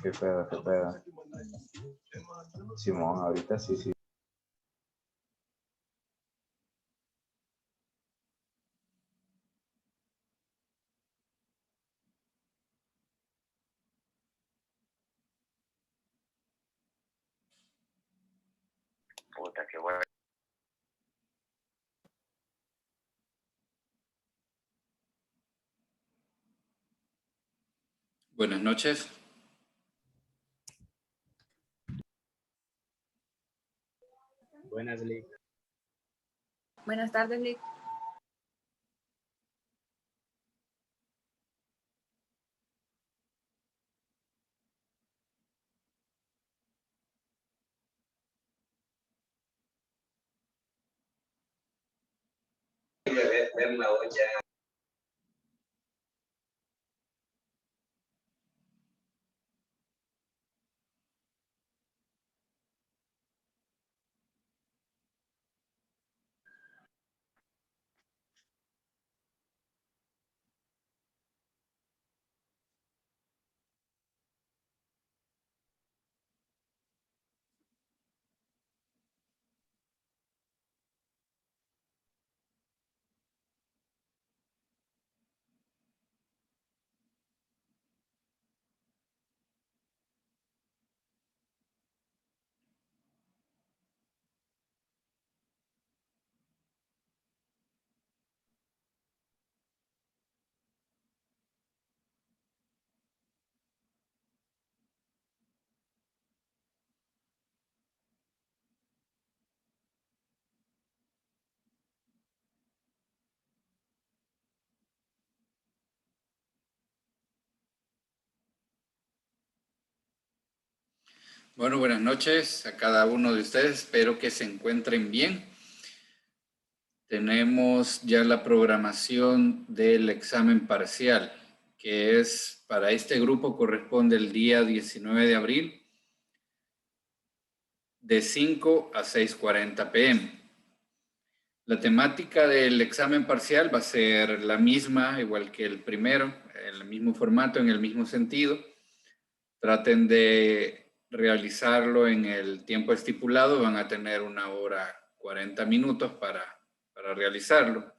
Qué pedo, qué pedo. Simón, ahorita sí, sí. Puta, qué bueno. Buenas noches. Buenas, Lick. Buenas tardes, Lick. Ver la olla. Bueno, buenas noches a cada uno de ustedes. Espero que se encuentren bien. Tenemos ya la programación del examen parcial, que es para este grupo corresponde el día 19 de abril de 5 a 6:40 p.m. La temática del examen parcial va a ser la misma, igual que el primero, en el mismo formato, en el mismo sentido. Traten de realizarlo en el tiempo estipulado, van a tener 1 hora 40 minutos para realizarlo.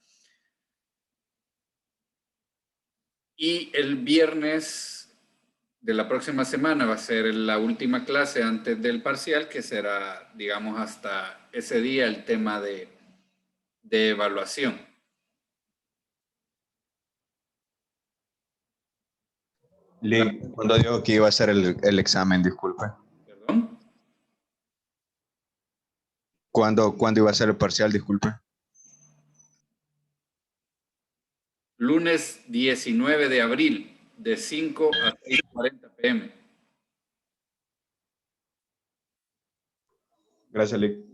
Y el viernes de la próxima semana va a ser la última clase antes del parcial, que será, digamos, hasta ese día el tema de evaluación. Lee, ¿cuándo dijo que iba a ser el examen? Disculpe. ¿Perdón? ¿Cuándo iba a ser el parcial? Disculpe. Lunes 19 de abril, de 5 a 6:40 p.m. Gracias, Lee.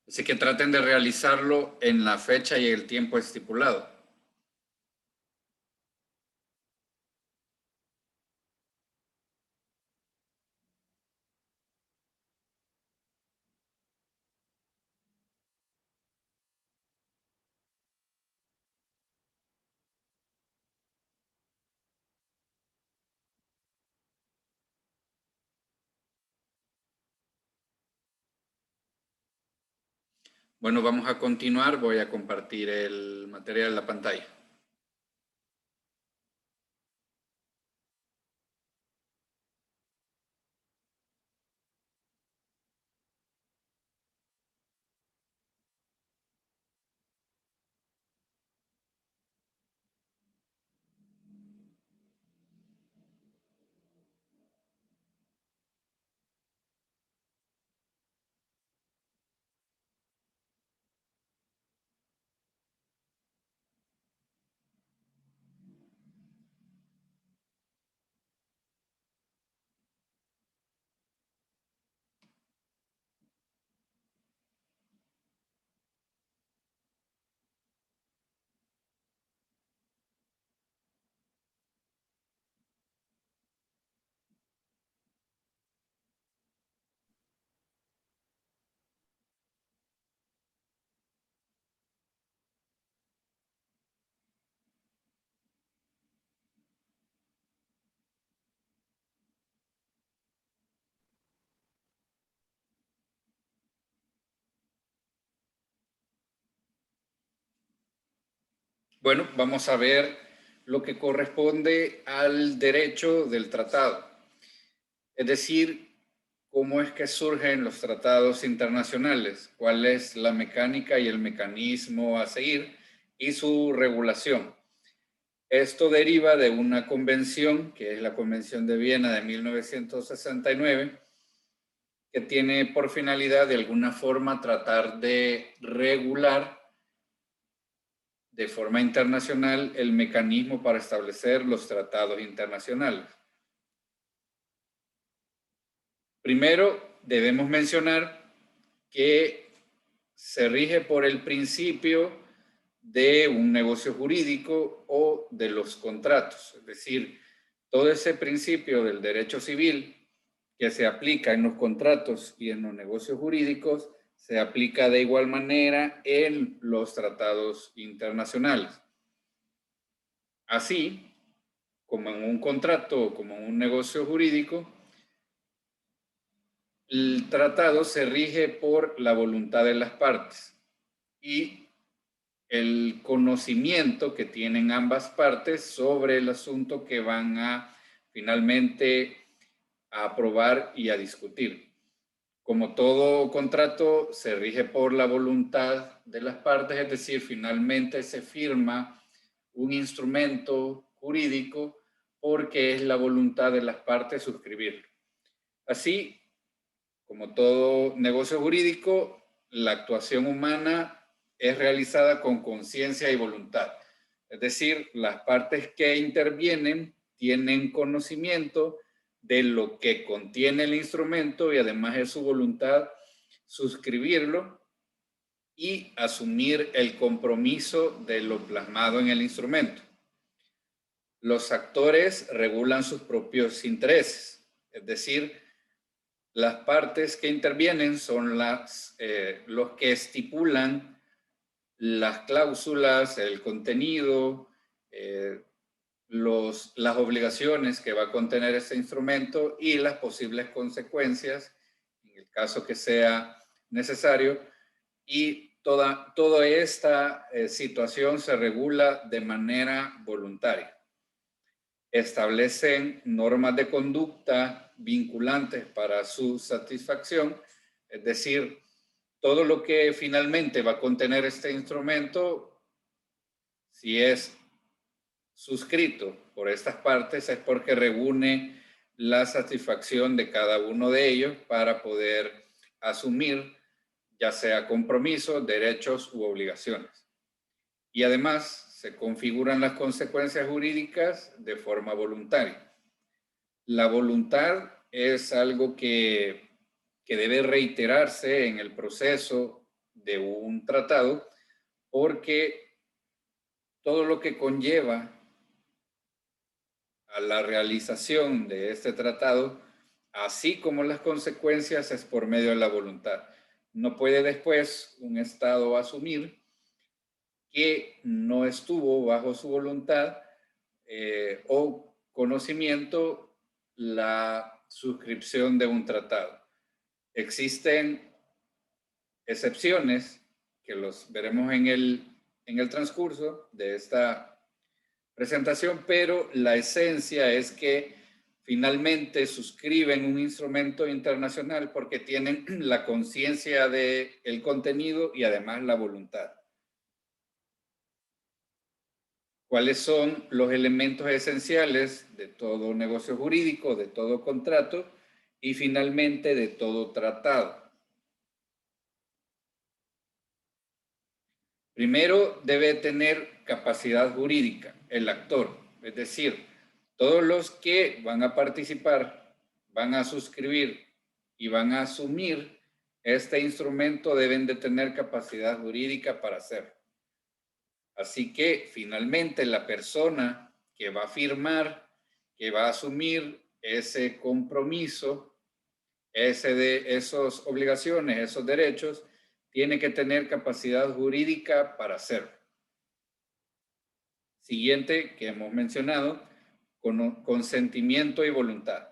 Así que traten de realizarlo en la fecha y el tiempo estipulado. Bueno, vamos a continuar. Voy a compartir el material en la pantalla. Bueno, vamos a ver lo que corresponde al derecho del tratado. Es decir, cómo es que surgen los tratados internacionales, cuál es la mecánica y el mecanismo a seguir y su regulación. Esto deriva de una convención, que es la Convención de Viena de 1969, que tiene por finalidad de alguna forma tratar de regular de forma internacional el mecanismo para establecer los tratados internacionales. Primero, debemos mencionar que se rige por el principio de un negocio jurídico o de los contratos. Es decir, todo ese principio del derecho civil que se aplica en los contratos y en los negocios jurídicos se aplica de igual manera en los tratados internacionales. Así, como en un contrato o como en un negocio jurídico, el tratado se rige por la voluntad de las partes y el conocimiento que tienen ambas partes sobre el asunto que van a finalmente a aprobar y a discutir. Como todo contrato se rige por la voluntad de las partes, es decir, finalmente se firma un instrumento jurídico porque es la voluntad de las partes suscribirlo. Así, como todo negocio jurídico, la actuación humana es realizada con conciencia y voluntad. Es decir, las partes que intervienen tienen conocimiento de lo que contiene el instrumento y además es su voluntad suscribirlo y asumir el compromiso de lo plasmado en el instrumento. Los actores regulan sus propios intereses, es decir, las partes que intervienen son los que estipulan las cláusulas, el contenido, las obligaciones que va a contener ese instrumento y las posibles consecuencias, en el caso que sea necesario, y toda esta situación se regula de manera voluntaria. Establecen normas de conducta vinculantes para su satisfacción, es decir, todo lo que finalmente va a contener este instrumento, si es suscrito por estas partes, es porque reúne la satisfacción de cada uno de ellos para poder asumir ya sea compromisos, derechos u obligaciones. Y además se configuran las consecuencias jurídicas de forma voluntaria. La voluntad es algo que debe reiterarse en el proceso de un tratado porque todo lo que conlleva a la realización de este tratado, así como las consecuencias, es por medio de la voluntad. No puede después un Estado asumir que no estuvo bajo su voluntad o conocimiento la suscripción de un tratado. Existen excepciones que los veremos en el transcurso de esta presentación, pero la esencia es que finalmente suscriben un instrumento internacional porque tienen la conciencia del contenido y además la voluntad. ¿Cuáles son los elementos esenciales de todo negocio jurídico, de todo contrato y finalmente de todo tratado? Primero, debe tener capacidad jurídica el actor, es decir, todos los que van a participar, van a suscribir y van a asumir este instrumento deben de tener capacidad jurídica para hacerlo. Así que finalmente la persona que va a firmar, que va a asumir ese compromiso, esas obligaciones, esos derechos, tiene que tener capacidad jurídica para hacerlo. Siguiente que hemos mencionado, consentimiento y voluntad.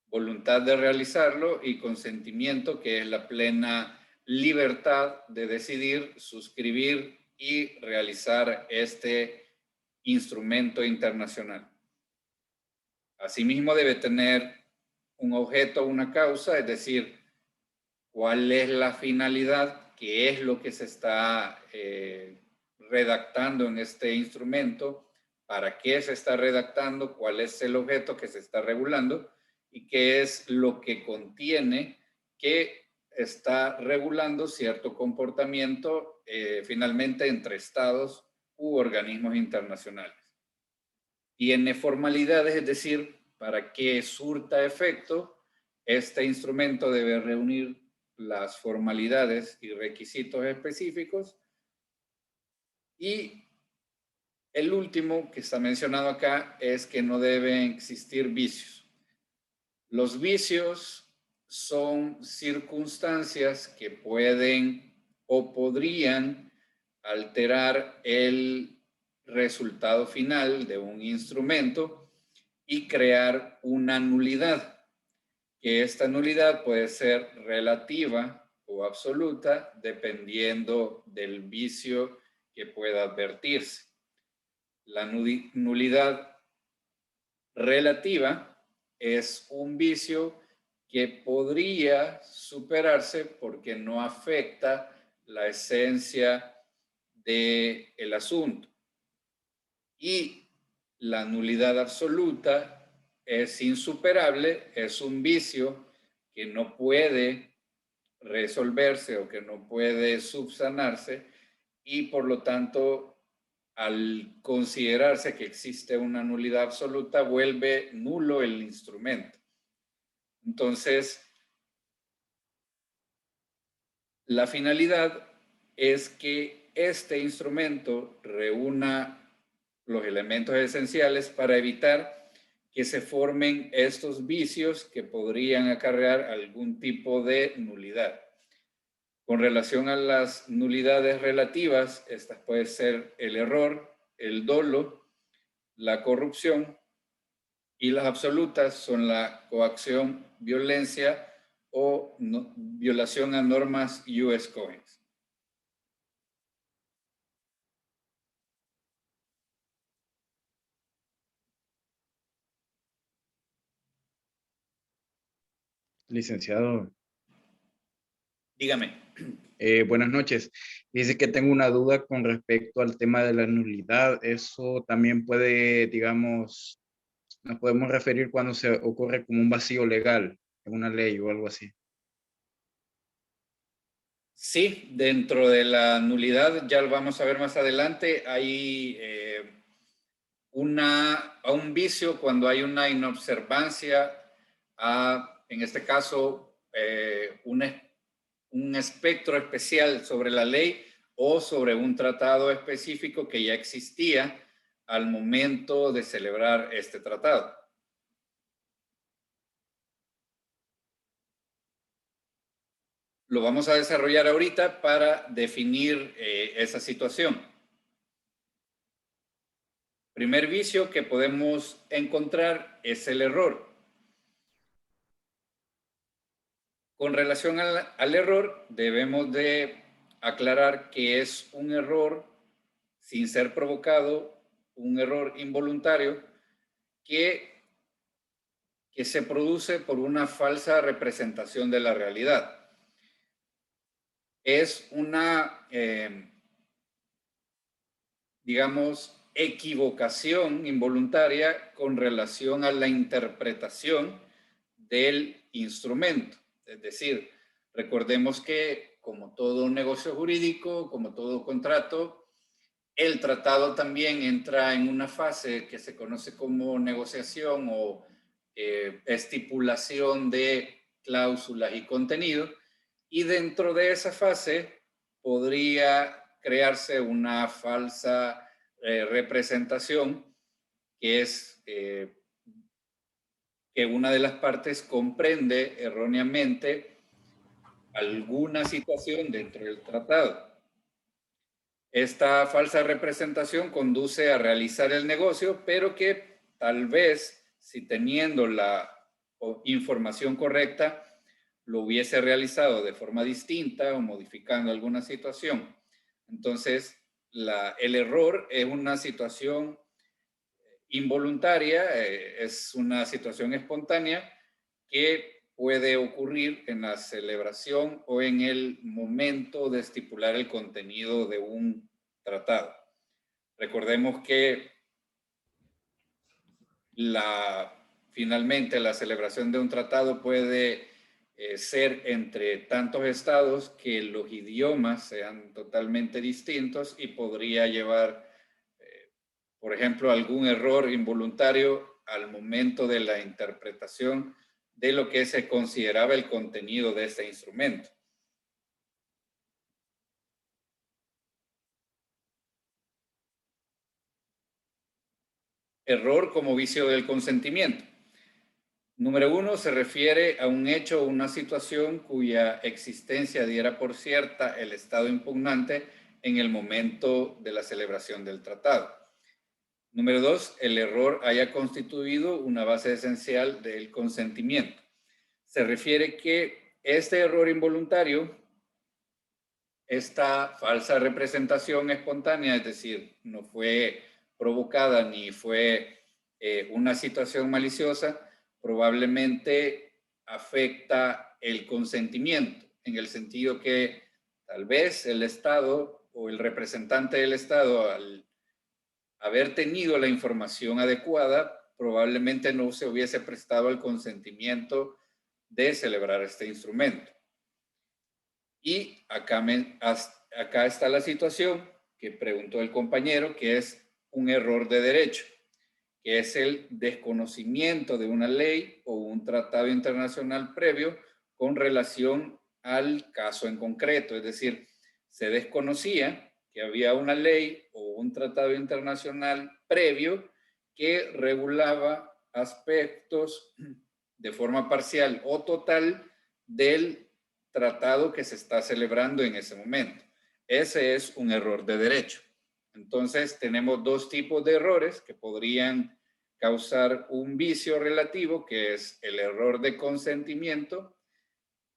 Voluntad de realizarlo y consentimiento, que es la plena libertad de decidir suscribir y realizar este instrumento internacional. Asimismo, debe tener un objeto o una causa, es decir, cuál es la finalidad, qué es lo que se está redactando en este instrumento, para qué se está redactando, cuál es el objeto que se está regulando y qué es lo que contiene que está regulando cierto comportamiento finalmente entre estados u organismos internacionales. Tiene formalidades, es decir, para que surta efecto, este instrumento debe reunir las formalidades y requisitos específicos. Y el último que está mencionado acá es que no deben existir vicios. Los vicios son circunstancias que pueden o podrían alterar el resultado final de un instrumento y crear una nulidad, que esta nulidad puede ser relativa o absoluta dependiendo del vicio que pueda advertirse. La nulidad relativa es un vicio que podría superarse porque no afecta la esencia del asunto. Y la nulidad absoluta es insuperable, es un vicio que no puede resolverse o que no puede subsanarse y por lo tanto, al considerarse que existe una nulidad absoluta, vuelve nulo el instrumento. Entonces, la finalidad es que este instrumento reúna los elementos esenciales para evitar que se formen estos vicios que podrían acarrear algún tipo de nulidad. Con relación a las nulidades relativas, estas pueden ser el error, el dolo, la corrupción, y las absolutas son la coacción, violencia o violación a normas US Coins. Licenciado, Dígame. buenas noches. Dice que tengo una duda con respecto al tema de la nulidad. Eso también puede, digamos, nos podemos referir cuando se ocurre como un vacío legal en una ley o algo así. Sí, dentro de la nulidad, ya lo vamos a ver más adelante, hay a un vicio cuando hay una inobservancia, en este caso, un espectro especial sobre la ley o sobre un tratado específico que ya existía al momento de celebrar este tratado. Lo vamos a desarrollar ahorita para definir esa situación. Primer vicio que podemos encontrar es el error. Con relación al error, debemos de aclarar que es un error sin ser provocado, un error involuntario que se produce por una falsa representación de la realidad. Es una, digamos, equivocación involuntaria con relación a la interpretación del instrumento. Es decir, recordemos que como todo negocio jurídico, como todo contrato, el tratado también entra en una fase que se conoce como negociación o estipulación de cláusulas y contenido, y dentro de esa fase podría crearse una falsa representación que es que una de las partes comprende erróneamente alguna situación dentro del tratado. Esta falsa representación conduce a realizar el negocio, pero que tal vez, si teniendo la información correcta, lo hubiese realizado de forma distinta o modificando alguna situación. Entonces, el error es una situación involuntaria, es una situación espontánea que puede ocurrir en la celebración o en el momento de estipular el contenido de un tratado. Recordemos que finalmente la celebración de un tratado puede ser entre tantos estados que los idiomas sean totalmente distintos y podría llevar, por ejemplo, algún error involuntario al momento de la interpretación de lo que se consideraba el contenido de este instrumento. Error como vicio del consentimiento. Número 1, se refiere a un hecho o una situación cuya existencia diera por cierta el estado impugnante en el momento de la celebración del tratado. Número 2, el error haya constituido una base esencial del consentimiento. Se refiere que este error involuntario, esta falsa representación espontánea, es decir, no fue provocada ni fue una situación maliciosa, probablemente afecta el consentimiento, en el sentido que tal vez el Estado o el representante del Estado, al haber tenido la información adecuada, probablemente no se hubiese prestado el consentimiento de celebrar este instrumento. Y acá está la situación que preguntó el compañero, que es un error de derecho, que es el desconocimiento de una ley o un tratado internacional previo con relación al caso en concreto. Es decir, se desconocía que había una ley o un tratado internacional previo que regulaba aspectos de forma parcial o total del tratado que se está celebrando en ese momento. Ese es un error de derecho. Entonces, tenemos dos tipos de errores que podrían causar un vicio relativo, que es el error de consentimiento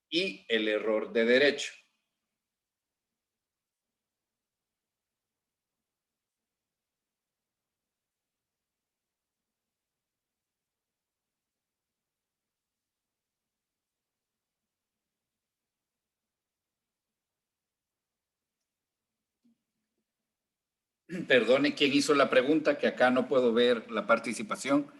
y el error de derecho. Perdone, ¿quién hizo la pregunta? Que acá no puedo ver la participación.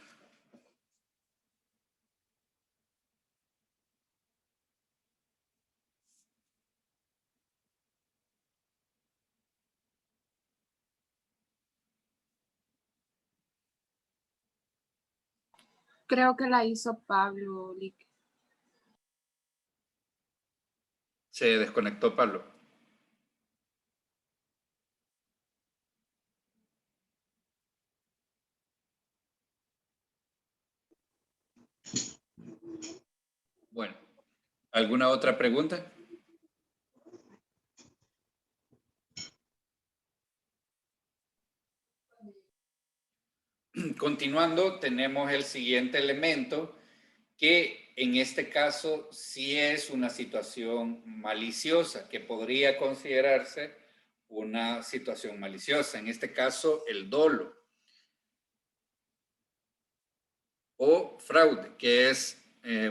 Creo que la hizo Pablo, Lick. Se desconectó Pablo. Bueno, ¿alguna otra pregunta? Continuando, tenemos el siguiente elemento, que en este caso sí es una situación maliciosa, que podría considerarse una situación maliciosa. En este caso, el dolo o fraude, que es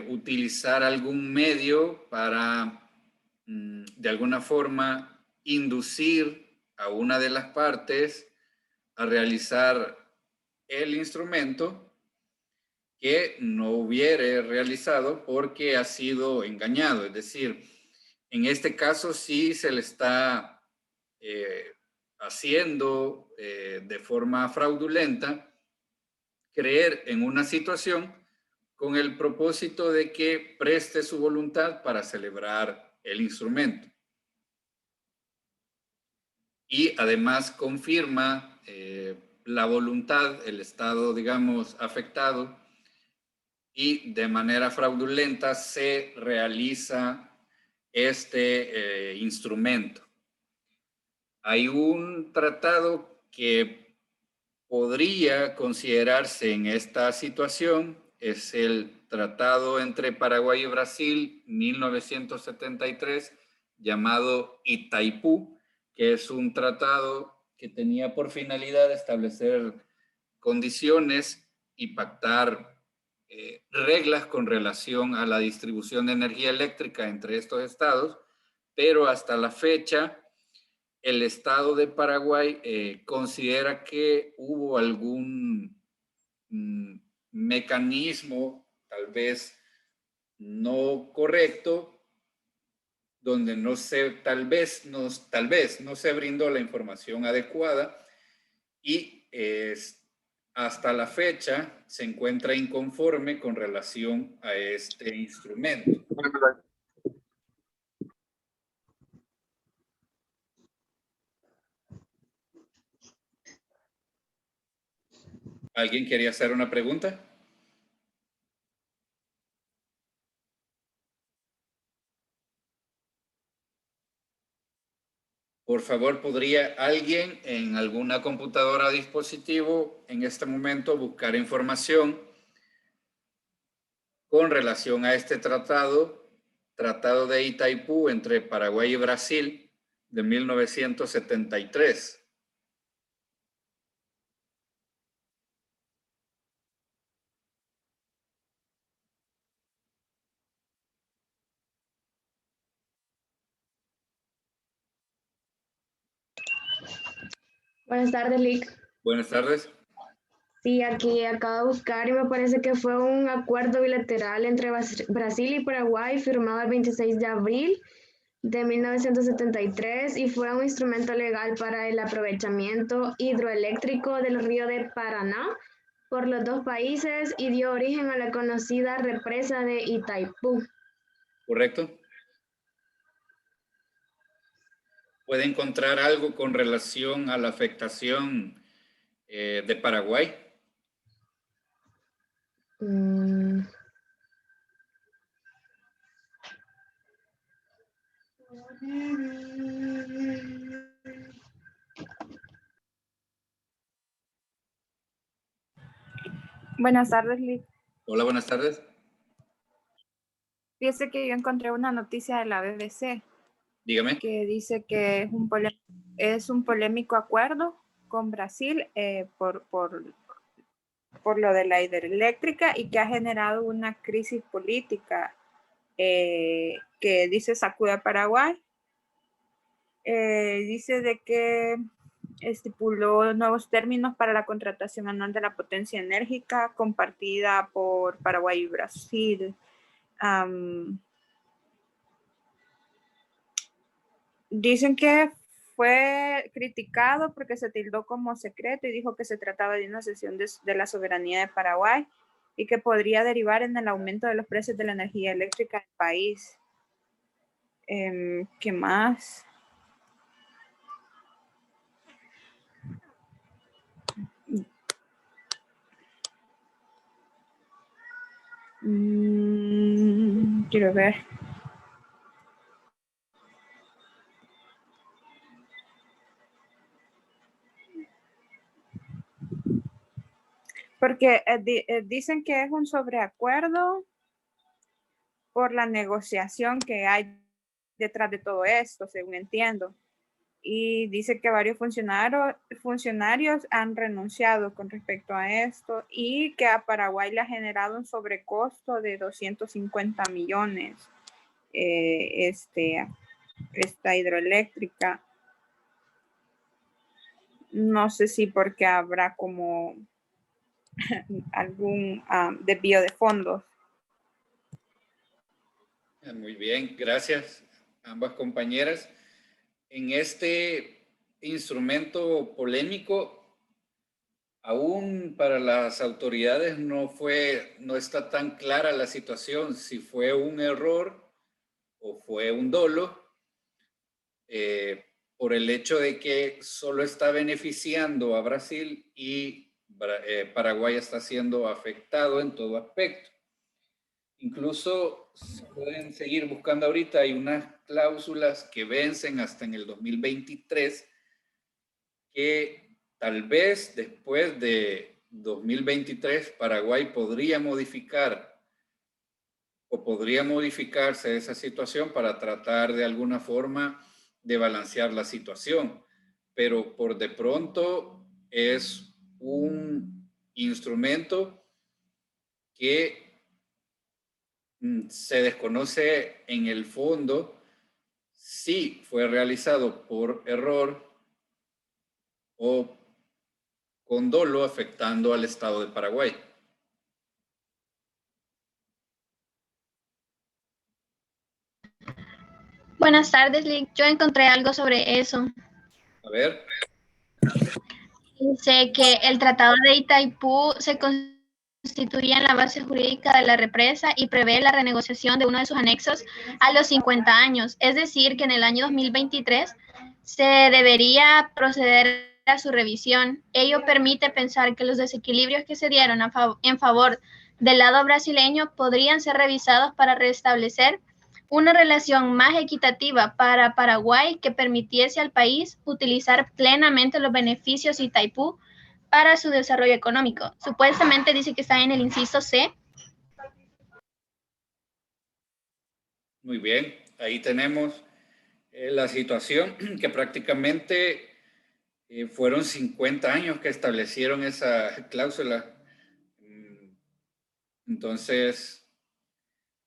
utilizar algún medio para, de alguna forma, inducir a una de las partes a realizar el instrumento que no hubiere realizado porque ha sido engañado. Es decir, en este caso sí se le está haciendo de forma fraudulenta creer en una situación con el propósito de que preste su voluntad para celebrar el instrumento. Y además confirma la voluntad, el estado, digamos, afectado, y de manera fraudulenta se realiza este instrumento. Hay un tratado que podría considerarse en esta situación, es el Tratado entre Paraguay y Brasil 1973, llamado Itaipú, que es un tratado que tenía por finalidad establecer condiciones y pactar reglas con relación a la distribución de energía eléctrica entre estos estados, pero hasta la fecha el estado de Paraguay considera que hubo algún mecanismo tal vez no correcto, donde tal vez no se brindó la información adecuada y hasta la fecha se encuentra inconforme con relación a este instrumento. ¿Alguien quería hacer una pregunta? Por favor, ¿podría alguien en alguna computadora o dispositivo en este momento buscar información con relación a este tratado de Itaipú entre Paraguay y Brasil de 1973? Buenas tardes, Lick. Buenas tardes. Sí, aquí acabo de buscar y me parece que fue un acuerdo bilateral entre Brasil y Paraguay firmado el 26 de abril de 1973 y fue un instrumento legal para el aprovechamiento hidroeléctrico del río de Paraná por los dos países y dio origen a la conocida represa de Itaipú. ¿Correcto? ¿Puede encontrar algo con relación a la afectación de Paraguay? Buenas tardes, Lick. Hola, buenas tardes. Fíjese que yo encontré una noticia de la BBC Dígame. que dice que es un polémico acuerdo con Brasil por lo de la hidroeléctrica y que ha generado una crisis política que dice sacude a Paraguay. Dice de que estipuló nuevos términos para la contratación anual de la potencia enérgica compartida por Paraguay y Brasil. Dicen que fue criticado porque se tildó como secreto y dijo que se trataba de una cesión de la soberanía de Paraguay y que podría derivar en el aumento de los precios de la energía eléctrica del país. ¿Qué más? Quiero ver. Porque dicen que es un sobreacuerdo por la negociación que hay detrás de todo esto, según entiendo. Y dice que varios funcionarios han renunciado con respecto a esto y que a Paraguay le ha generado un sobrecosto de 250 millones esta hidroeléctrica. No sé si porque habrá como algún desvío de fondos. Muy bien, gracias a ambas compañeras. En este instrumento polémico, aún para las autoridades no está tan clara la situación, si fue un error o fue un dolo, por el hecho de que solo está beneficiando a Brasil y Paraguay está siendo afectado en todo aspecto. Incluso se pueden seguir buscando ahorita, hay unas cláusulas que vencen hasta en el 2023 que tal vez después de 2023 Paraguay podría modificar o podría modificarse esa situación para tratar de alguna forma de balancear la situación. pero por de pronto es un instrumento que se desconoce en el fondo si fue realizado por error o con dolo afectando al Estado de Paraguay. Buenas tardes, Lick. Yo encontré algo sobre eso. A ver. Dice que el Tratado de Itaipú se constituye en la base jurídica de la represa y prevé la renegociación de uno de sus anexos a los 50 años. Es decir, que en el año 2023 se debería proceder a su revisión. Ello permite pensar que los desequilibrios que se dieron en favor del lado brasileño podrían ser revisados para restablecer una relación más equitativa para Paraguay que permitiese al país utilizar plenamente los beneficios de Itaipú para su desarrollo económico. Supuestamente dice que está en el inciso C. Muy bien, ahí tenemos la situación que prácticamente fueron 50 años que establecieron esa cláusula. Entonces,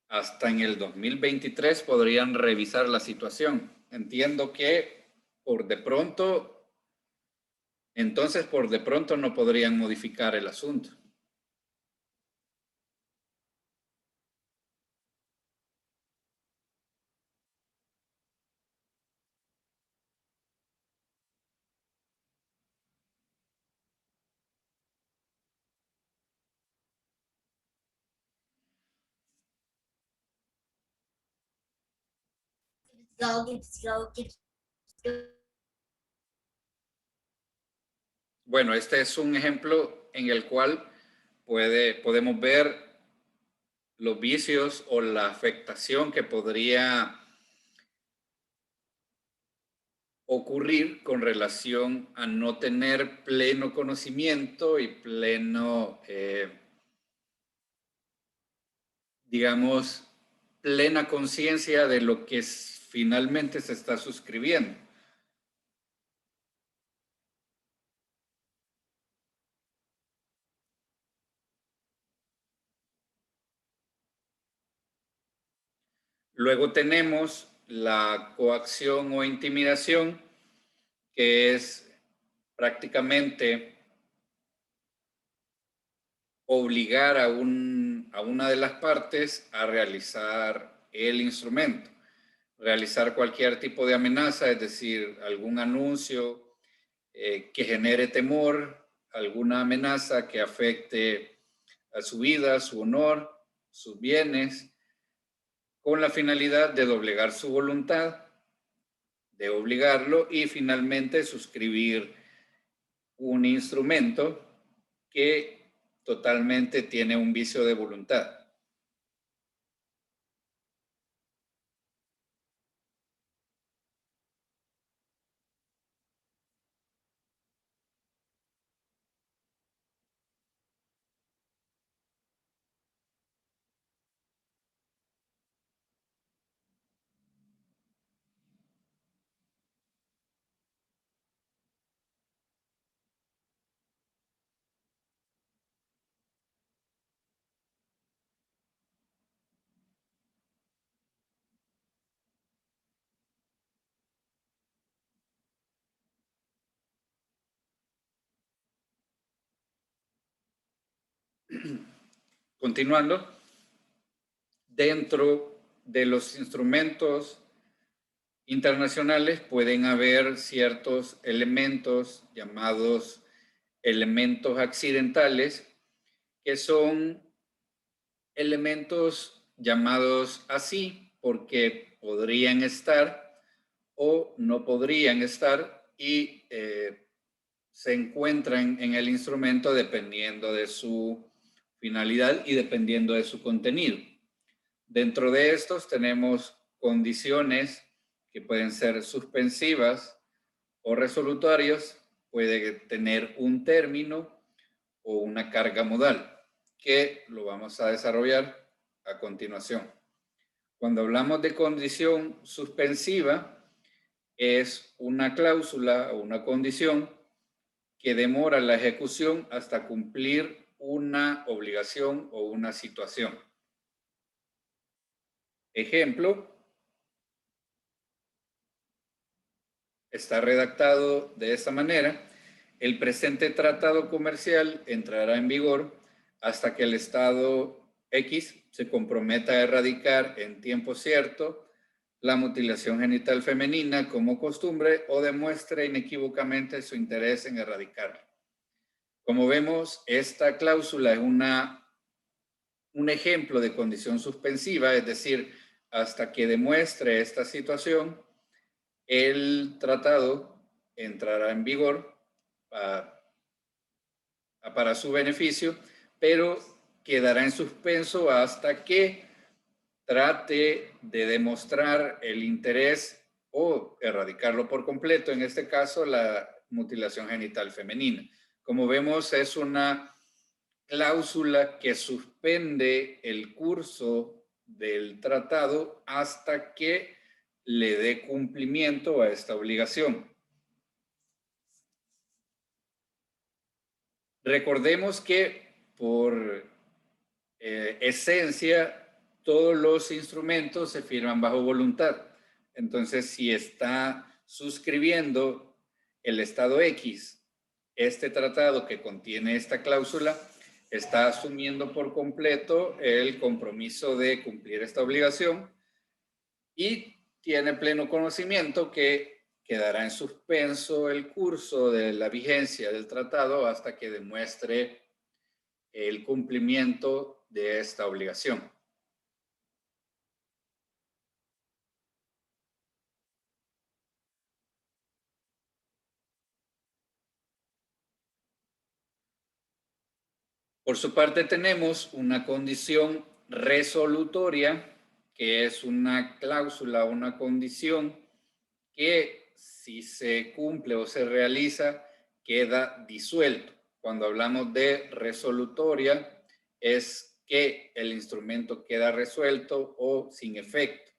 hasta en el 2023 podrían revisar la situación. Entiendo que por de pronto no podrían modificar el asunto. Bueno, este es un ejemplo en el cual podemos ver los vicios o la afectación que podría ocurrir con relación a no tener pleno conocimiento y pleno, digamos, plena conciencia de lo que finalmente se está suscribiendo. Luego tenemos la coacción o intimidación, que es prácticamente obligar a una de las partes a realizar el instrumento, realizar cualquier tipo de amenaza, es decir, algún anuncio que genere temor, alguna amenaza que afecte a su vida, su honor, sus bienes, con la finalidad de doblegar su voluntad, de obligarlo y finalmente suscribir un instrumento que totalmente tiene un vicio de voluntad. Continuando, dentro de los instrumentos internacionales pueden haber ciertos elementos llamados elementos accidentales, que son elementos llamados así porque podrían estar o no podrían estar y se encuentran en el instrumento dependiendo de su finalidad y dependiendo de su contenido. Dentro de estos tenemos condiciones que pueden ser suspensivas o resolutorios, puede tener un término o una carga modal, que lo vamos a desarrollar a continuación. Cuando hablamos de condición suspensiva, es una cláusula o una condición que demora la ejecución hasta cumplir una obligación o una situación. Ejemplo, está redactado de esta manera: el presente tratado comercial entrará en vigor hasta que el Estado X se comprometa a erradicar en tiempo cierto la mutilación genital femenina como costumbre o demuestre inequívocamente su interés en erradicarla. Como vemos, esta cláusula es un ejemplo de condición suspensiva, es decir, hasta que demuestre esta situación, el tratado entrará en vigor para su beneficio, pero quedará en suspenso hasta que trate de demostrar el interés o erradicarlo por completo, en este caso la mutilación genital femenina. Como vemos, es una cláusula que suspende el curso del tratado hasta que le dé cumplimiento a esta obligación. Recordemos que por esencia todos los instrumentos se firman bajo voluntad. Entonces, si está suscribiendo el Estado X este tratado que contiene esta cláusula, está asumiendo por completo el compromiso de cumplir esta obligación y tiene pleno conocimiento que quedará en suspenso el curso de la vigencia del tratado hasta que demuestre el cumplimiento de esta obligación. Por su parte, tenemos una condición resolutoria, que es una cláusula, una condición que si se cumple o se realiza, queda disuelto. Cuando hablamos de resolutoria, es que el instrumento queda resuelto o sin efecto.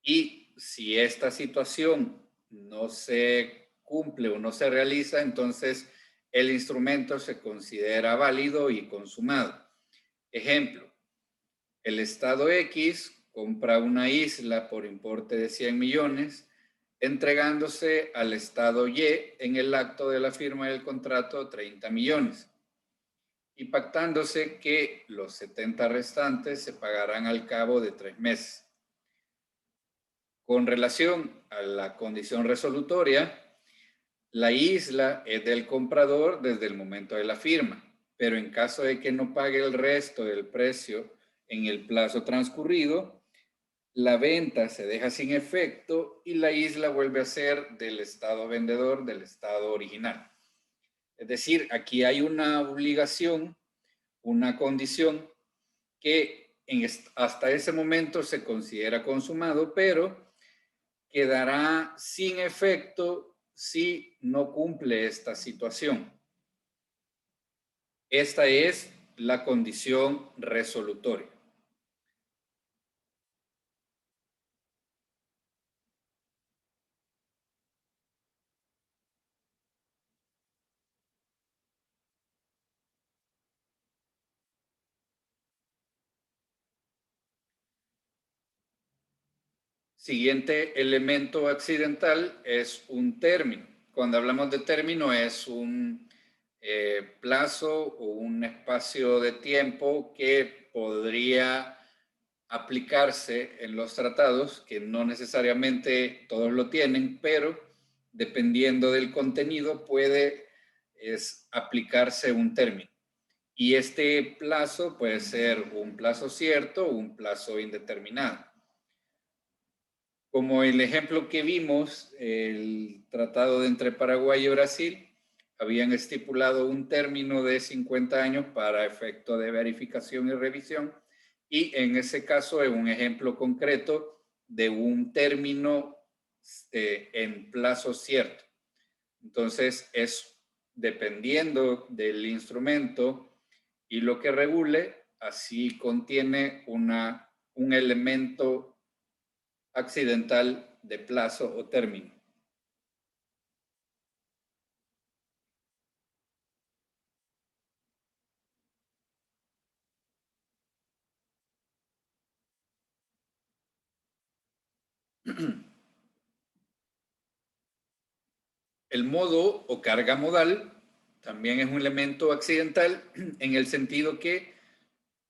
Y si esta situación no se cumple o no se realiza, entonces el instrumento se considera válido y consumado. Ejemplo, el Estado X compra una isla por importe de 100 millones, entregándose al Estado Y en el acto de la firma del contrato 30 millones y pactándose que los 70 restantes se pagarán al cabo de 3 meses. Con relación a la condición resolutoria, la isla es del comprador desde el momento de la firma, pero en caso de que no pague el resto del precio en el plazo transcurrido, la venta se deja sin efecto y la isla vuelve a ser del estado vendedor, del estado original. Es decir, aquí hay una obligación, una condición que hasta ese momento se considera consumado, pero quedará sin efecto si no cumple esta situación. Esta es la condición resolutoria. Siguiente elemento accidental es un término. Cuando hablamos de término es un plazo o un espacio de tiempo que podría aplicarse en los tratados, que no necesariamente todos lo tienen, pero dependiendo del contenido puede aplicarse un término. Y este plazo puede ser un plazo cierto o un plazo indeterminado. Como el ejemplo que vimos, el tratado entre Paraguay y Brasil, habían estipulado un término de 50 años para efecto de verificación y revisión, y en ese caso es un ejemplo concreto de un término en plazo cierto. Entonces, es dependiendo del instrumento y lo que regule, así contiene un elemento accidental de plazo o término. El modo o carga modal también es un elemento accidental en el sentido que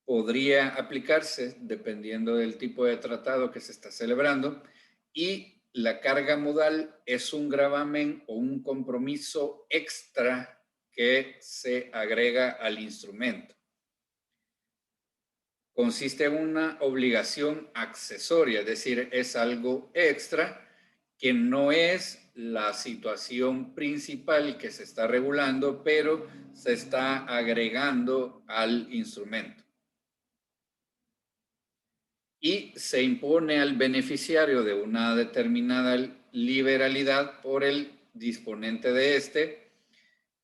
podría aplicarse dependiendo del tipo de tratado que se está celebrando, y la carga modal es un gravamen o un compromiso extra que se agrega al instrumento. Consiste en una obligación accesoria, es decir, es algo extra que no es la situación principal que se está regulando, pero se está agregando al instrumento. Y se impone al beneficiario de una determinada liberalidad por el disponente de este,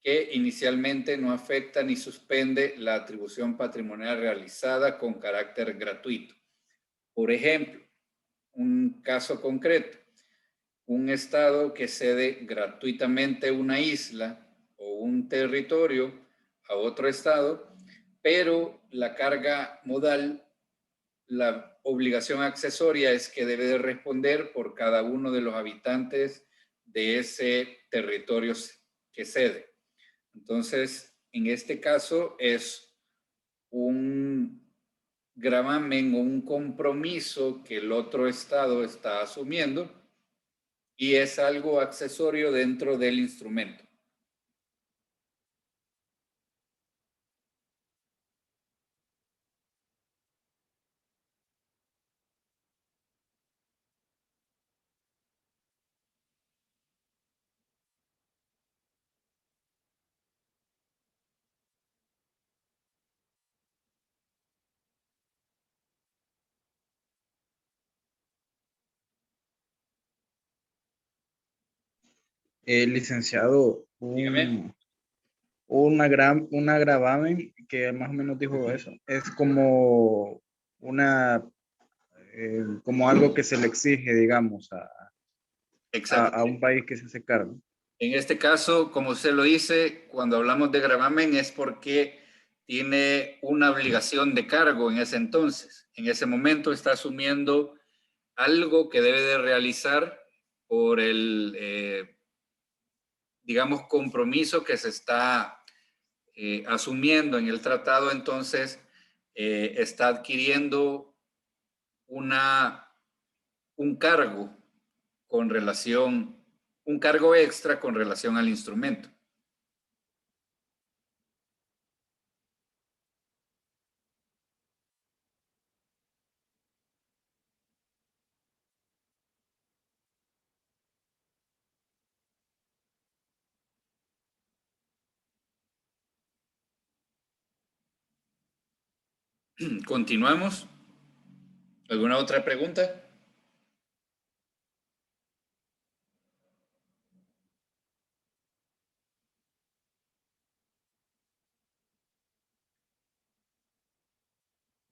que inicialmente no afecta ni suspende la atribución patrimonial realizada con carácter gratuito. Por ejemplo, un caso concreto, un estado que cede gratuitamente una isla o un territorio a otro estado, pero la carga modal, la obligación accesoria es que debe de responder por cada uno de los habitantes de ese territorio que cede. Entonces, en este caso es un gravamen o un compromiso que el otro estado está asumiendo y es algo accesorio dentro del instrumento. Licenciado, Dígame. una gravamen que más o menos dijo eso. Es como como algo que se le exige, digamos, a un país que se hace cargo. En este caso, como usted lo dice, cuando hablamos de gravamen es porque tiene una obligación de cargo en ese entonces. En ese momento está asumiendo algo que debe de realizar por el, digamos, compromiso que se está asumiendo en el tratado. Entonces, está adquiriendo un cargo con relación, un cargo extra con relación al instrumento. Continuamos. ¿Alguna otra pregunta?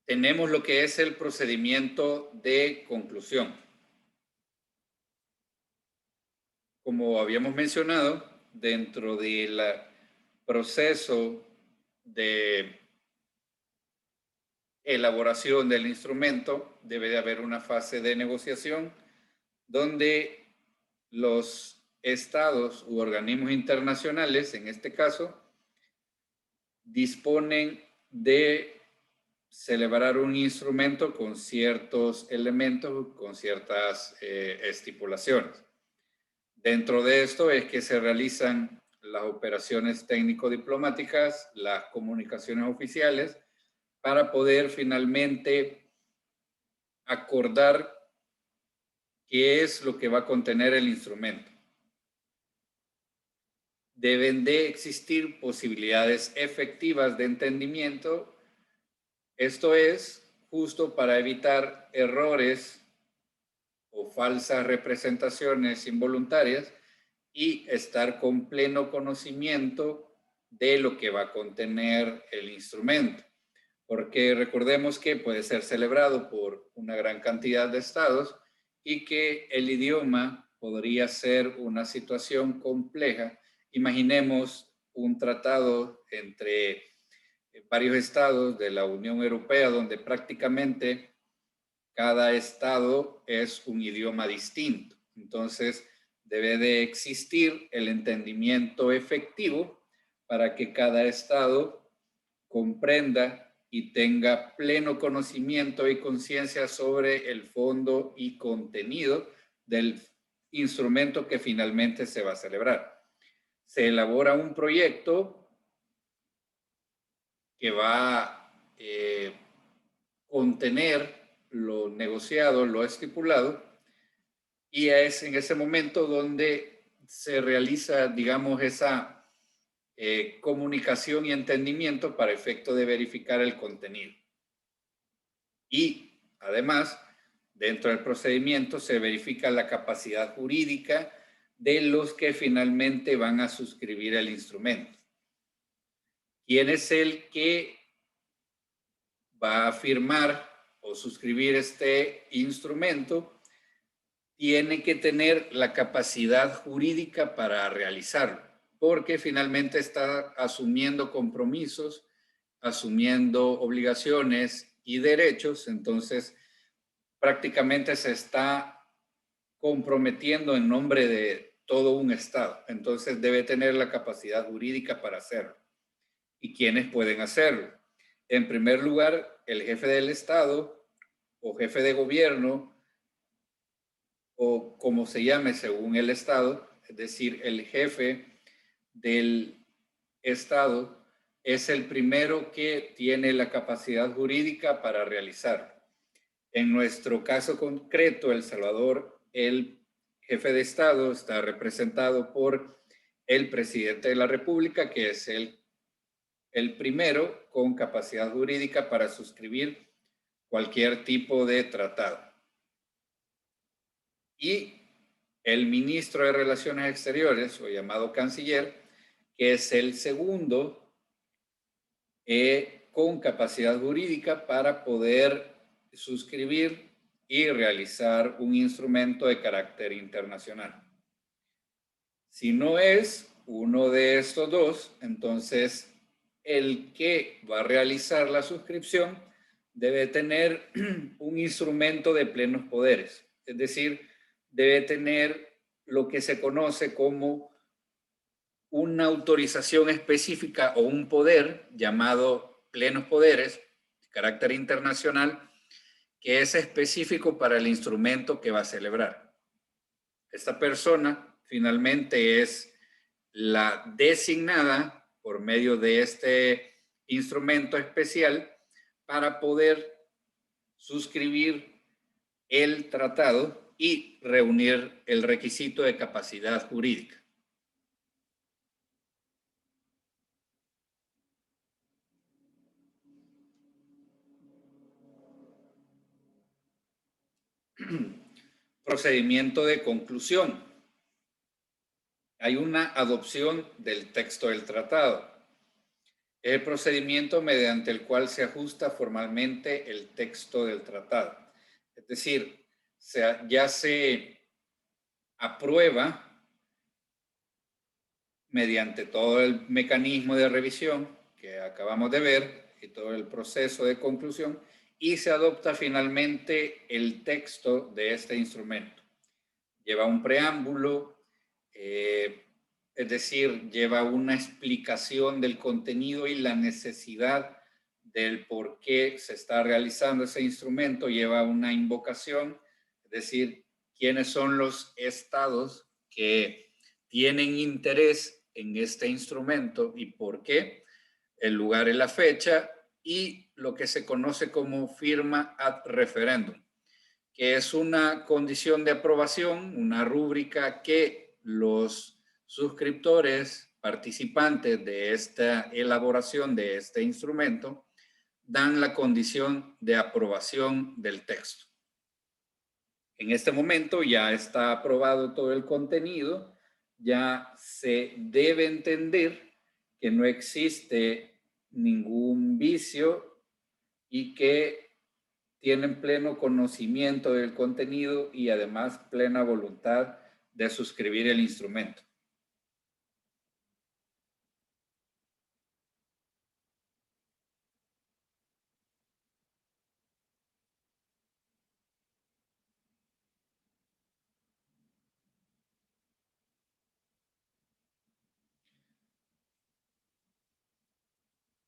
Tenemos lo que es el procedimiento de conclusión. Como habíamos mencionado, dentro del proceso de elaboración del instrumento debe de haber una fase de negociación donde los estados u organismos internacionales, en este caso, disponen de celebrar un instrumento con ciertos elementos, con ciertas estipulaciones. Dentro de esto es que se realizan las operaciones técnico-diplomáticas, las comunicaciones oficiales, para poder finalmente acordar qué es lo que va a contener el instrumento. Deben de existir posibilidades efectivas de entendimiento. Esto es justo para evitar errores o falsas representaciones involuntarias y estar con pleno conocimiento de lo que va a contener el instrumento. Porque recordemos que puede ser celebrado por una gran cantidad de estados y que el idioma podría ser una situación compleja. Imaginemos un tratado entre varios estados de la Unión Europea donde prácticamente cada estado es un idioma distinto. Entonces, debe de existir el entendimiento efectivo para que cada estado comprenda y tenga pleno conocimiento y conciencia sobre el fondo y contenido del instrumento que finalmente se va a celebrar. Se elabora un proyecto que va a contener lo negociado, lo estipulado, y es en ese momento donde se realiza, digamos, esa comunicación y entendimiento para efecto de verificar el contenido. Y además, dentro del procedimiento se verifica la capacidad jurídica de los que finalmente van a suscribir el instrumento. ¿Quién es el que va a firmar o suscribir este instrumento? Tiene que tener la capacidad jurídica para realizarlo, porque finalmente está asumiendo compromisos, asumiendo obligaciones y derechos, entonces prácticamente se está comprometiendo en nombre de todo un Estado. Entonces debe tener la capacidad jurídica para hacerlo. ¿Y quiénes pueden hacerlo? En primer lugar, el jefe del Estado o jefe de gobierno, o como se llame según el Estado, es decir, el jefe del Estado es el primero que tiene la capacidad jurídica para realizarlo. En nuestro caso concreto, El Salvador, el jefe de Estado está representado por el presidente de la República, que es el primero con capacidad jurídica para suscribir cualquier tipo de tratado. Y el ministro de Relaciones Exteriores, o llamado canciller, que es el segundo con capacidad jurídica para poder suscribir y realizar un instrumento de carácter internacional. Si no es uno de estos dos, entonces el que va a realizar la suscripción debe tener un instrumento de plenos poderes, es decir, debe tener lo que se conoce como una autorización específica o un poder llamado plenos poderes de carácter internacional que es específico para el instrumento que va a celebrar. Esta persona finalmente es la designada por medio de este instrumento especial para poder suscribir el tratado y reunir el requisito de capacidad jurídica. Procedimiento de conclusión. Hay una adopción del texto del tratado. Es el procedimiento mediante el cual se ajusta formalmente el texto del tratado. Es decir, ya se aprueba mediante todo el mecanismo de revisión que acabamos de ver y todo el proceso de conclusión, y se adopta finalmente el texto de este instrumento. Lleva un preámbulo, es decir, lleva una explicación del contenido y la necesidad del por qué se está realizando ese instrumento, lleva una invocación, es decir, quiénes son los estados que tienen interés en este instrumento y por qué, el lugar y la fecha, y lo que se conoce como firma ad referendum, que es una condición de aprobación, una rúbrica que los suscriptores, participantes de esta elaboración de este instrumento, dan la condición de aprobación del texto. En este momento ya está aprobado todo el contenido, ya se debe entender que no existe ningún vicio y que tienen pleno conocimiento del contenido y además plena voluntad de suscribir el instrumento.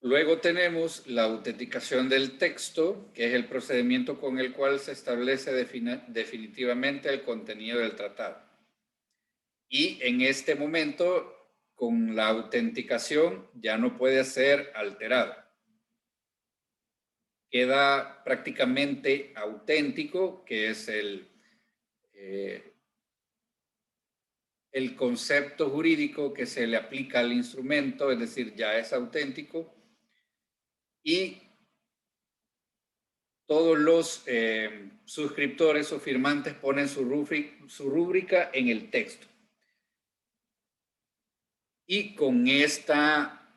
Luego tenemos la autenticación del texto, que es el procedimiento con el cual se establece definitivamente el contenido del tratado. Y en este momento, con la autenticación, ya no puede ser alterado. Queda prácticamente auténtico, que es el concepto jurídico que se le aplica al instrumento, es decir, ya es auténtico. Y todos los suscriptores o firmantes ponen su rúbrica en el texto. Y con esta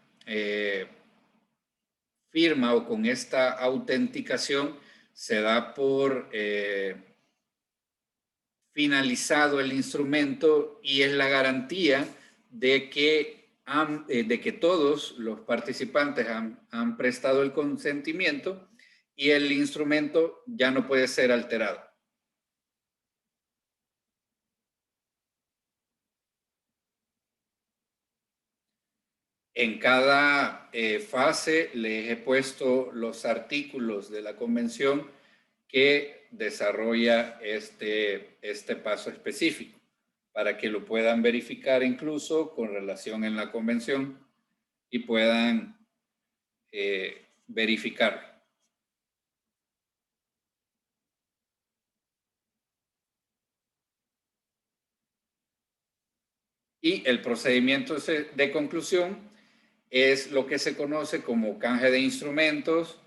firma o con esta autenticación se da por finalizado el instrumento y es la garantía de que todos los participantes han prestado el consentimiento y el instrumento ya no puede ser alterado. En cada fase les he puesto los artículos de la convención que desarrolla este paso específico para que lo puedan verificar incluso con relación en la convención y puedan verificarlo. Y el procedimiento de conclusión es lo que se conoce como canje de instrumentos,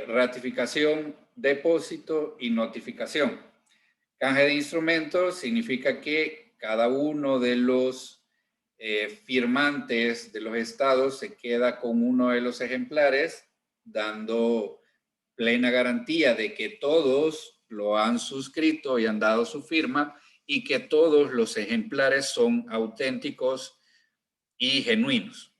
ratificación, depósito y notificación. Canje de instrumentos significa que cada uno de los firmantes de los estados se queda con uno de los ejemplares, dando plena garantía de que todos lo han suscrito y han dado su firma y que todos los ejemplares son auténticos y genuinos.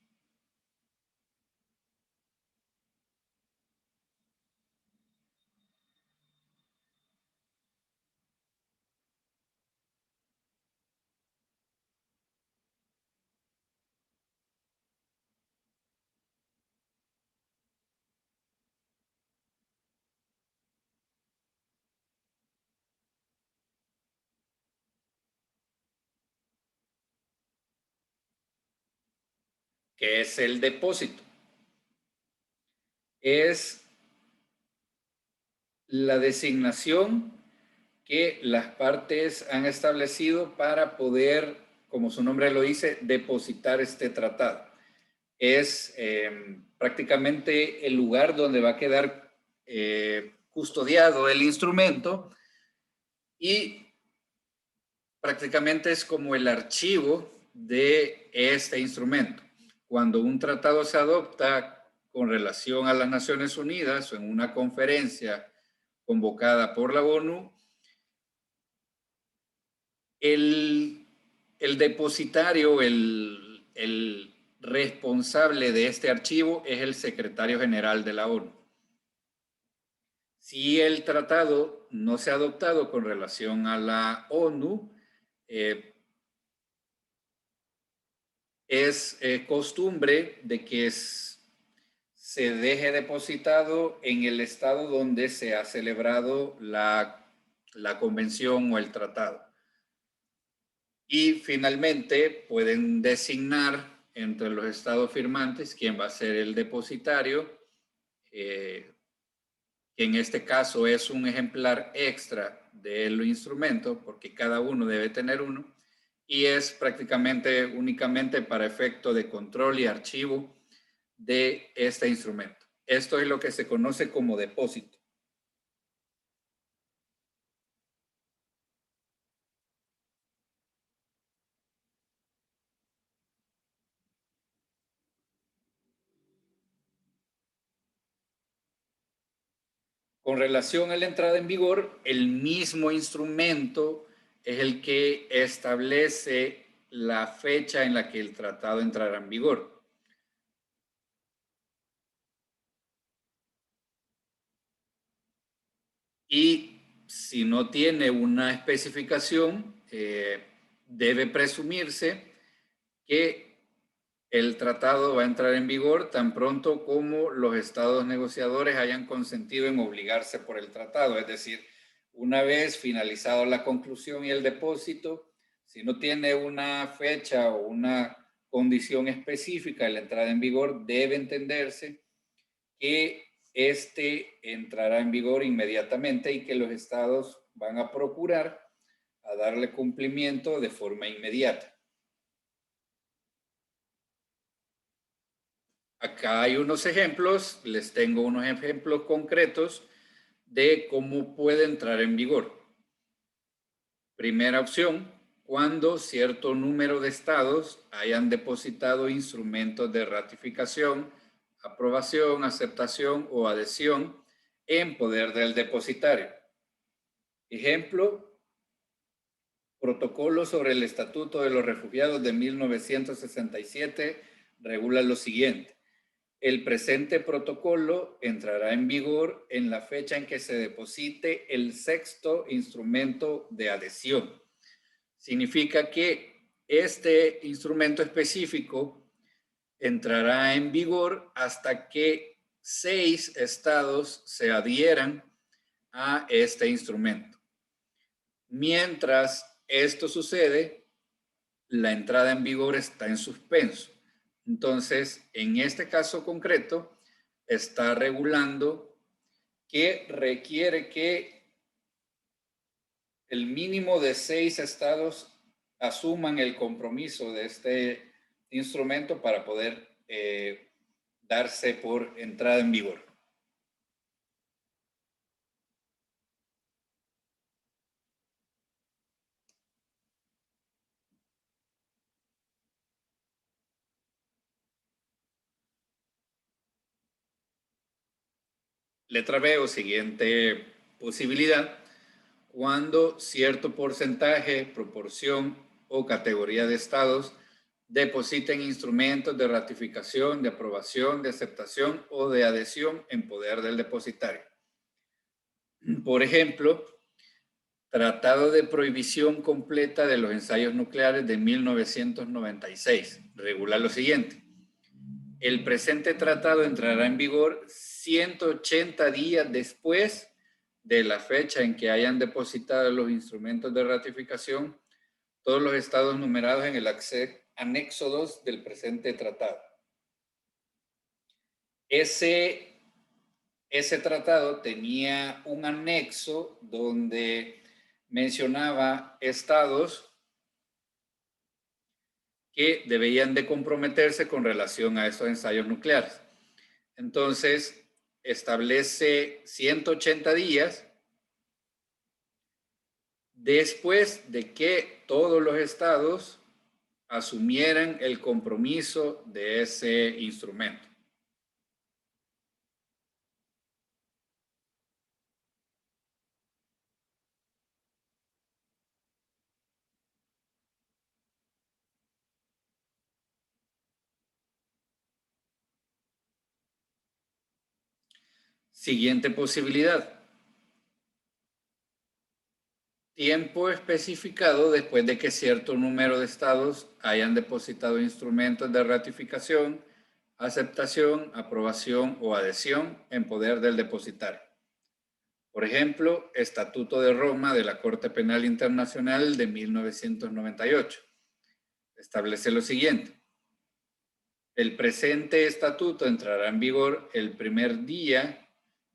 ¿Qué es el depósito? Es la designación que las partes han establecido para poder, como su nombre lo dice, depositar este tratado. Es prácticamente el lugar donde va a quedar custodiado el instrumento y prácticamente es como el archivo de este instrumento. Cuando un tratado se adopta con relación a las Naciones Unidas o en una conferencia convocada por la ONU, el depositario, el responsable de este archivo es el secretario general de la ONU. Si el tratado no se ha adoptado con relación a la ONU, es costumbre de que se deje depositado en el estado donde se ha celebrado la convención o el tratado. Y finalmente pueden designar entre los estados firmantes quién va a ser el depositario, que en este caso es un ejemplar extra del instrumento, porque cada uno debe tener uno, y es prácticamente únicamente para efecto de control y archivo de este instrumento. Esto es lo que se conoce como depósito. Con relación a la entrada en vigor, el mismo instrumento es el que establece la fecha en la que el tratado entrará en vigor. Y si no tiene una especificación, debe presumirse que el tratado va a entrar en vigor tan pronto como los estados negociadores hayan consentido en obligarse por el tratado. Es decir, una vez finalizado la conclusión y el depósito, si no tiene una fecha o una condición específica de la entrada en vigor, debe entenderse que este entrará en vigor inmediatamente y que los estados van a procurar a darle cumplimiento de forma inmediata. Acá hay unos ejemplos, les tengo unos ejemplos concretos de cómo puede entrar en vigor. Primera opción, cuando cierto número de estados hayan depositado instrumentos de ratificación, aprobación, aceptación o adhesión en poder del depositario. Ejemplo, protocolo sobre el Estatuto de los Refugiados de 1967 regula lo siguiente. El presente protocolo entrará en vigor en la fecha en que se deposite el sexto instrumento de adhesión. Significa que este instrumento específico entrará en vigor hasta que 6 estados se adhieran a este instrumento. Mientras esto sucede, la entrada en vigor está en suspenso. Entonces, en este caso concreto, está regulando que requiere que el mínimo de 6 estados asuman el compromiso de este instrumento para poder darse por entrada en vigor. Letra B o siguiente posibilidad, cuando cierto porcentaje, proporción o categoría de estados depositen instrumentos de ratificación, de aprobación, de aceptación o de adhesión en poder del depositario. Por ejemplo, Tratado de Prohibición Completa de los Ensayos Nucleares de 1996 regula lo siguiente. El presente tratado entrará en vigor 180 días después de la fecha en que hayan depositado los instrumentos de ratificación todos los estados numerados en el anexo 2 del presente tratado. Ese tratado tenía un anexo donde mencionaba estados que debían de comprometerse con relación a estos ensayos nucleares. Entonces, establece 180 días después de que todos los estados asumieran el compromiso de ese instrumento. Siguiente posibilidad. Tiempo especificado después de que cierto número de estados hayan depositado instrumentos de ratificación, aceptación, aprobación o adhesión en poder del depositario. Por ejemplo, Estatuto de Roma de la Corte Penal Internacional de 1998. Establece lo siguiente. El presente estatuto entrará en vigor el primer día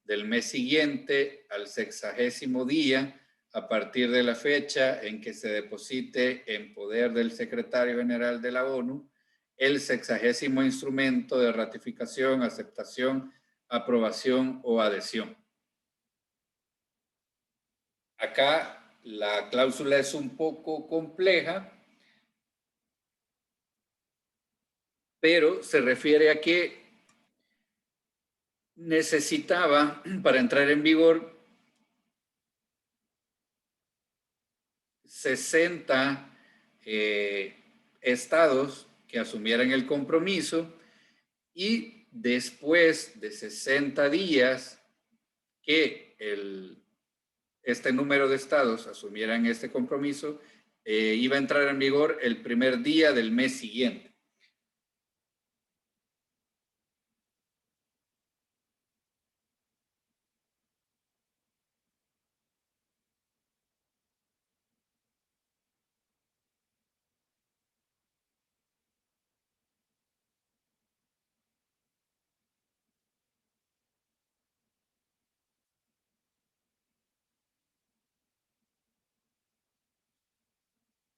del mes siguiente al 60º día a partir de la fecha en que se deposite en poder del Secretario General de la ONU el 60º instrumento de ratificación, aceptación, aprobación o adhesión. Acá la cláusula es un poco compleja, pero se refiere a que necesitaba, para entrar en vigor, 60 estados que asumieran el compromiso, y después de 60 días que este número de estados asumieran este compromiso, iba a entrar en vigor el primer día del mes siguiente.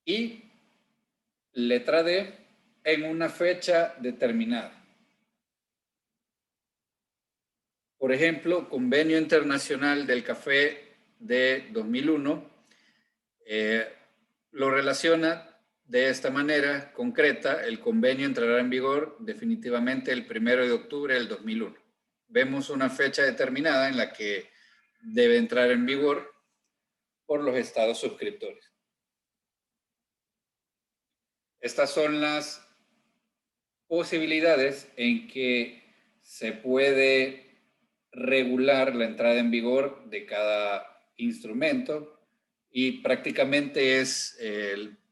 Y letra D, en una fecha determinada. Por ejemplo, Convenio Internacional del Café de 2001 lo relaciona de esta manera concreta. El convenio entrará en vigor definitivamente el 1 de octubre del 2001. Vemos una fecha determinada en la que debe entrar en vigor por los estados suscriptores. Estas son las posibilidades en que se puede regular la entrada en vigor de cada instrumento, y prácticamente es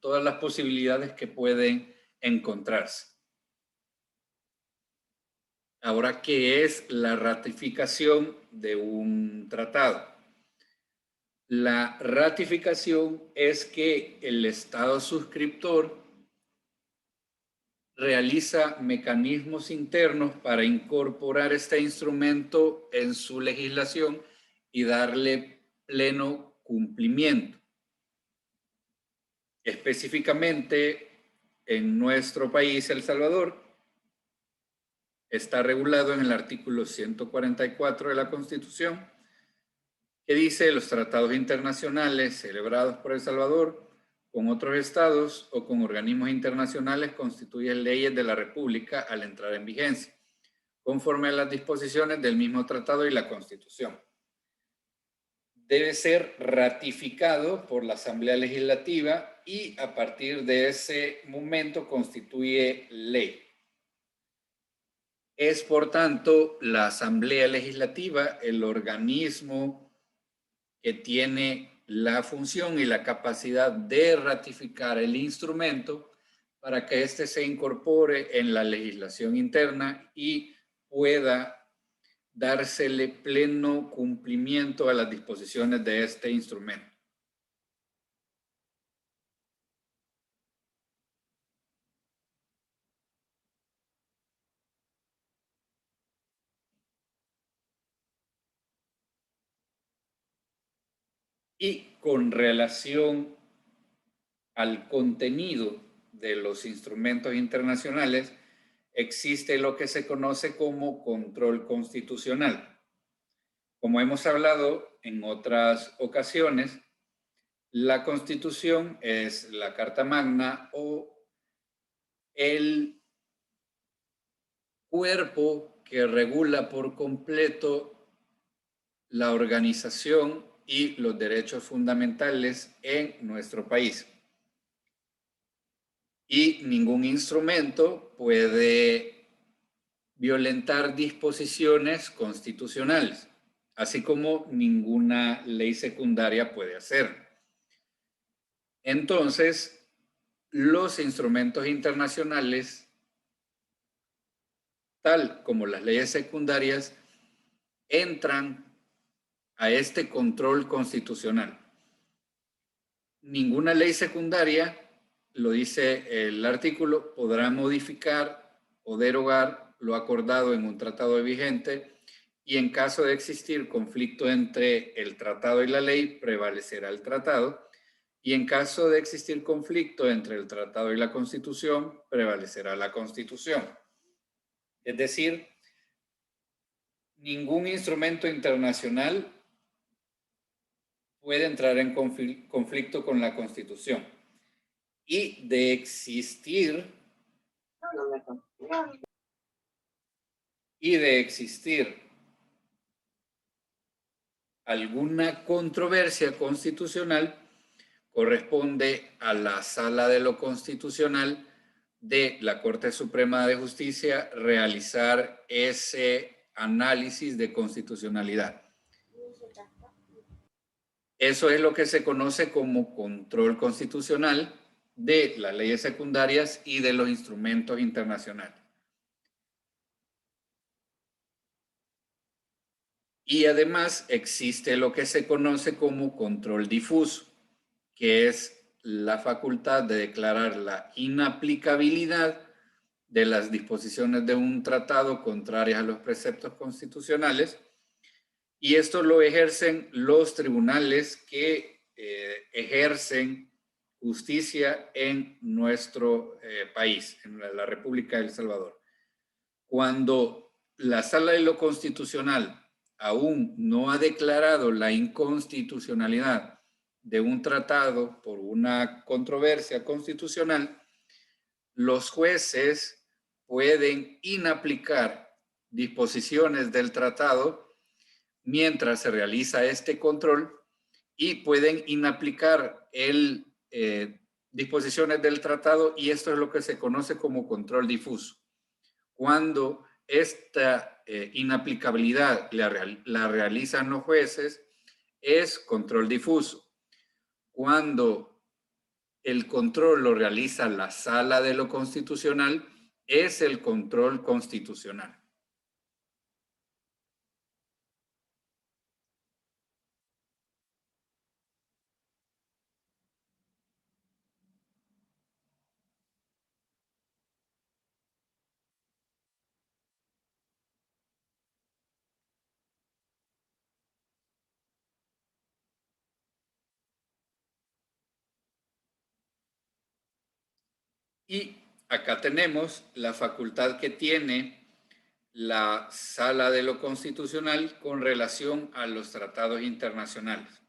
todas las posibilidades que pueden encontrarse. Ahora, ¿qué es la ratificación de un tratado? La ratificación es que el Estado suscriptor realiza mecanismos internos para incorporar este instrumento en su legislación y darle pleno cumplimiento. Específicamente, en nuestro país, El Salvador, está regulado en el artículo 144 de la Constitución, que dice: los tratados internacionales celebrados por El Salvador con otros estados o con organismos internacionales constituyen leyes de la República al entrar en vigencia, conforme a las disposiciones del mismo tratado y la Constitución. Debe ser ratificado por la Asamblea Legislativa y a partir de ese momento constituye ley. Es, por tanto, la Asamblea Legislativa el organismo que tiene la función y la capacidad de ratificar el instrumento para que éste se incorpore en la legislación interna y pueda dársele pleno cumplimiento a las disposiciones de este instrumento. Y con relación al contenido de los instrumentos internacionales, existe lo que se conoce como control constitucional. Como hemos hablado en otras ocasiones, la Constitución es la Carta Magna o el cuerpo que regula por completo la organización y los derechos fundamentales en nuestro país. Y ningún instrumento puede violentar disposiciones constitucionales, así como ninguna ley secundaria puede hacerlo. Entonces, los instrumentos internacionales, tal como las leyes secundarias, entran a este control constitucional. Ninguna ley secundaria, lo dice el artículo, podrá modificar o derogar lo acordado en un tratado vigente, y en caso de existir conflicto entre el tratado y la ley, prevalecerá el tratado, y en caso de existir conflicto entre el tratado y la Constitución, prevalecerá la Constitución. Es decir, ningún instrumento internacional puede entrar en conflicto con la Constitución. Y de existir alguna controversia constitucional, corresponde a la Sala de lo Constitucional de la Corte Suprema de Justicia realizar ese análisis de constitucionalidad. Eso es lo que se conoce como control constitucional de las leyes secundarias y de los instrumentos internacionales. Y además existe lo que se conoce como control difuso, que es la facultad de declarar la inaplicabilidad de las disposiciones de un tratado contrarias a los preceptos constitucionales, y esto lo ejercen los tribunales que ejercen justicia en nuestro país, en la República de El Salvador. Cuando la Sala de lo Constitucional aún no ha declarado la inconstitucionalidad de un tratado por una controversia constitucional, los jueces pueden inaplicar disposiciones del tratado mientras se realiza este control y pueden inaplicar disposiciones del tratado, y esto es lo que se conoce como control difuso. Cuando esta inaplicabilidad la realizan los jueces, es control difuso. Cuando el control lo realiza la Sala de lo Constitucional, es el control constitucional. Y acá tenemos la facultad que tiene la Sala de lo Constitucional con relación a los tratados internacionales.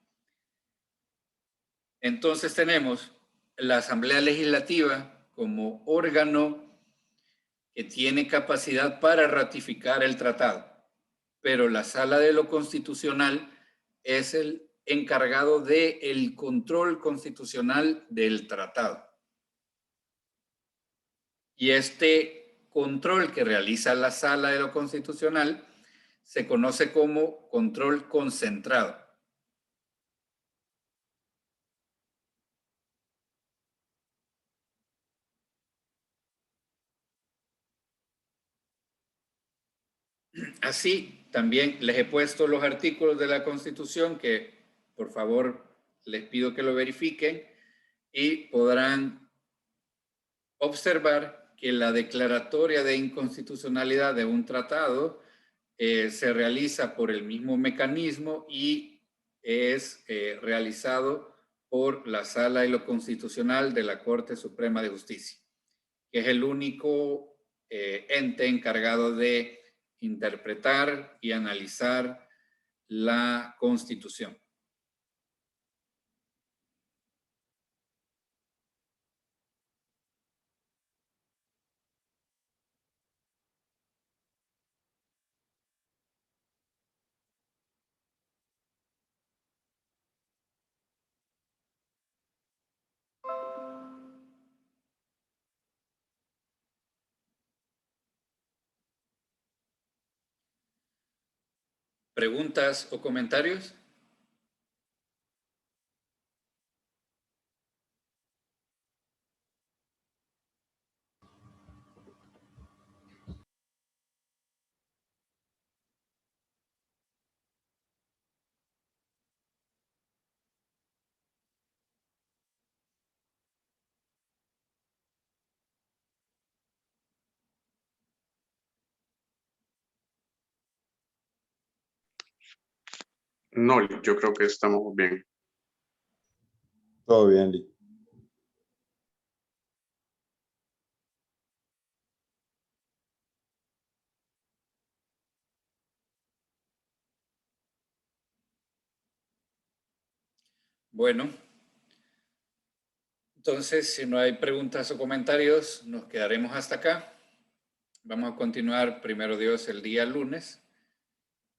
Entonces tenemos la Asamblea Legislativa como órgano que tiene capacidad para ratificar el tratado, pero la Sala de lo Constitucional es el encargado del control constitucional del tratado. Y este control que realiza la Sala de lo Constitucional se conoce como control concentrado. Así, también les he puesto los artículos de la Constitución que, por favor, les pido que lo verifiquen y podrán observar que la declaratoria de inconstitucionalidad de un tratado se realiza por el mismo mecanismo y es realizado por la Sala de lo Constitucional de la Corte Suprema de Justicia, que es el único ente encargado de interpretar y analizar la Constitución. ¿Preguntas o comentarios? No, yo creo que estamos bien. Todo bien, Lee. Bueno, entonces, si no hay preguntas o comentarios, nos quedaremos hasta acá. Vamos a continuar, primero Dios, el día lunes.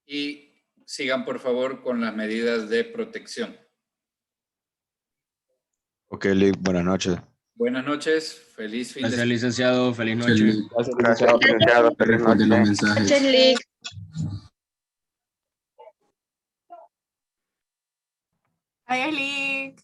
Y sigan por favor con las medidas de protección. Ok, Lick, buenas noches. Buenas noches, feliz fin de Gracias, semana. licenciado. Feliz noche. Gracias, licenciado. Feliz Responde los noche. mensajes. Gracias, Lick. Adiós, Lick.